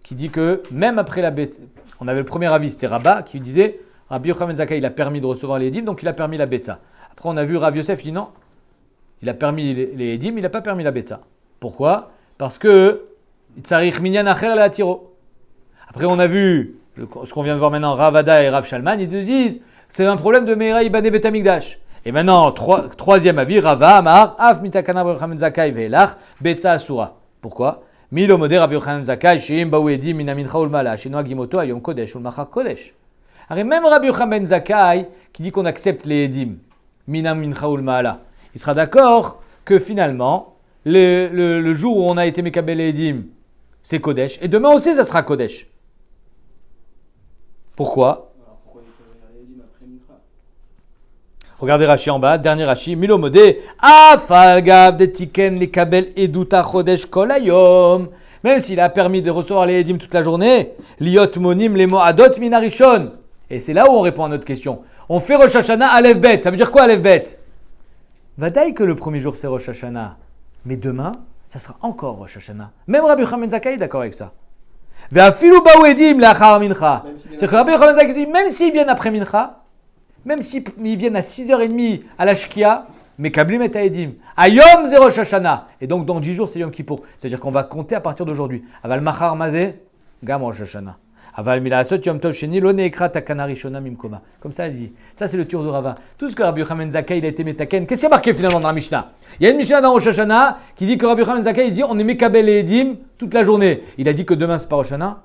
qui dit que même après la Betsa, on avait le premier avis, c'était Rabat qui disait Rabbi Yochanan Zakkai il a permis de recevoir les Edim, donc il a permis la Betsa. Après on a vu Rav Yosef, il dit non, il a permis les Edim, il n'a pas permis la Betsa. Pourquoi? Parce que Tzarich Minyan Acher le Atiro. Après on a vu ce qu'on vient de voir maintenant, Ravada et Rav Shalman, ils te disent c'est un problème de Meira ibane Beth Amikdash. Et maintenant, troisième avis, Rava, Amar, Af mitakana Rabbi Yochanan ben Zakkai ve'elach, betza asura. Pourquoi? Milo modé Rabbi Yochanan ben Zakkai, sheim baou edim min amincha ulmala, shenoagim oto ayom kodesh ulmachar kodesh. Alors même Rabbi Yochanan ben Zakkai, qui dit qu'on accepte les edim, min amincha ulmala, il sera d'accord que finalement, le jour où on a été mekabel les edim, c'est kodesh, et demain aussi ça sera kodesh. Pourquoi? Alors pourquoi il faut venir les dîmes après Mincha? Regardez Rashi en bas, dernier Rashi, Milo modé, Afal gav de tiken li kabel eduta chodesh kol hayom. Même s'il a permis de recevoir les edim toute la journée, liot monim les moadot minarishon. Et c'est là où on répond à notre question. On fait Rosh Hashanah Aleph Bet. Ça veut dire quoi Aleph Bet? Vadaï que le premier jour c'est Rosh Hashanah, mais demain ça sera encore Rosh Hashanah. Même Rabbi Yochanan ben Zakkai est d'accord avec ça. Ve'afilu baou edim le'achar mincha. C'est que Rabbi Yochanan ben Zakkai dit même s'ils viennent après mincha, même s'ils viennent à 6h30 à la Shkia, mais kablim et haedim. Ayom zé Rosh Hashanah. Et donc dans 10 jours c'est Yom Kippour. C'est-à-dire qu'on va compter à partir d'aujourd'hui. Aval machar mazé, gam Rosh Hashanah. Aval milasot Yom Tov sheni lo neekra takana rishona mimkoma. Comme ça elle dit. Ça c'est le tour de Rava. Tout ce que Rabbi Yochanan ben Zakkai il a été metaken. Qu'est-ce qu'il y a marqué finalement dans la Mishnah? Il y a une Mishnah dans Rosh Hashanah qui dit que Rabbi Yochanan ben Zakkai il dit on est mekabel et edim toute la journée. Il a dit que demain c'est pas Rosh Hashanah.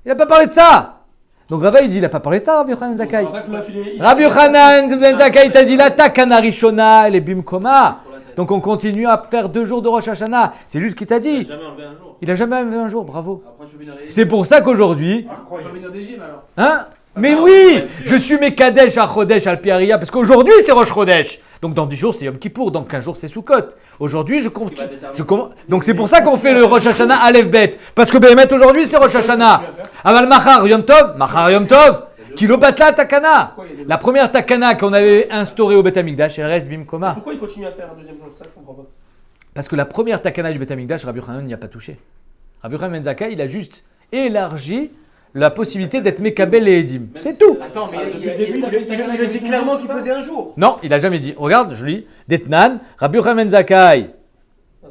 Il n'a pas parlé de ça. Donc Rava il dit il n'a pas parlé de ça Rabbi Yochanan ben Zakkai. Rabbi Yochanan ben Zakkai t'a dit la takana rishona elle est bimkoma. Donc on continue à faire 2 jours de Rosh Hashanah. C'est juste qu'il t'a dit. Il a jamais enlevé un jour. Il a jamais enlevé un jour, bravo. Après je vais venir les C'est pour ça qu'aujourd'hui, On va venir des gym alors. hein? Mais oui, je suis Mekadesh à Chodesh al Piaria parce qu'aujourd'hui c'est Rosh Chodesh. Donc dans 10 jours c'est Yom Kippour, dans 15 jours c'est Sukkot. Aujourd'hui donc c'est pour ça qu'on fait le Rosh Hashanah Aleph Bet. Parce que Béhémet aujourd'hui c'est Rosh Hashanah. Aval Machar Yom Tov, Kilo Batla Takana. La première Takana qu'on avait instaurée au Bet Amikdash, elle reste Bimkoma. Pourquoi il continue à faire un deuxième jour? Ça je comprends pas. Parce que la première Takana du Bet Amikdash, Rabbi Yochanan n'y a pas touché. Rabbi Yochanan ben Zakkai, il a juste élargi la possibilité d'être Mekabel et Edim. C'est tout. Attends, mais depuis le début, il a dit clairement qu'il faisait un jour. Non, il a jamais dit. Regarde, je lis. Detnan, Rabbi Yochanan ben Zakkai,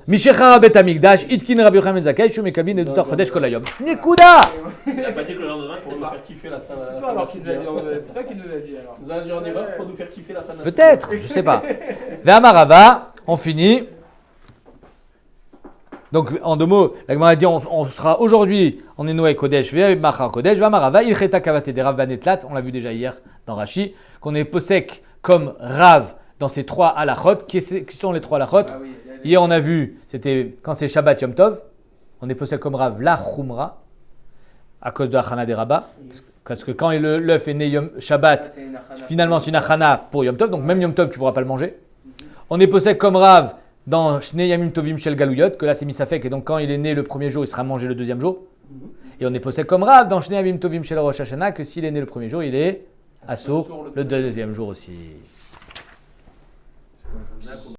Mishecha Bet Amikdash, Itkin Rabbi Yochanan ben Zakkai, Shu Mekabin et Dutar Chodesh Kol Hayom. Nekuda. Il a pas dit que le lendemain Pour c'était nous pas. faire kiffer la fin. C'est toi alors qui nous a dit. C'est toi qui nous a dit alors. Vous avez dit en erreur pour nous faire kiffer la fin de la Peut-être, je sais pas. Ve'amarava, on finit. Donc en 2 mots, la Gemara a dit on sera aujourd'hui, on est Noé Kodesh, Machar Kodesh, Ve'amarava, Ilcheta Kavate de Rav Banetlat, on l'a vu déjà hier dans Rashi, qu'on est posek comme Rav dans ces 3 halachot. Qui sont les 3 halachot? Ah oui, Hier on a vu, c'était quand c'est Shabbat Yom Tov, on est posek comme Rav la Chumra, à cause de Achana des Rabbah, parce que quand l'œuf est né Shabbat, finalement c'est une Achana pour Yom Tov, donc même Yom Tov tu ne pourras pas le manger. On est posek comme Rav dans Shnei Yamim Tovim Shel Galouyot, que là c'est Misafek, et donc quand il est né le premier jour, il sera mangé le deuxième jour. Et on est posek comme Rav dans Shnei Yamim Tovim Shel Rosh Hashanah, que s'il est né le premier jour, il est assaut le deuxième jour aussi.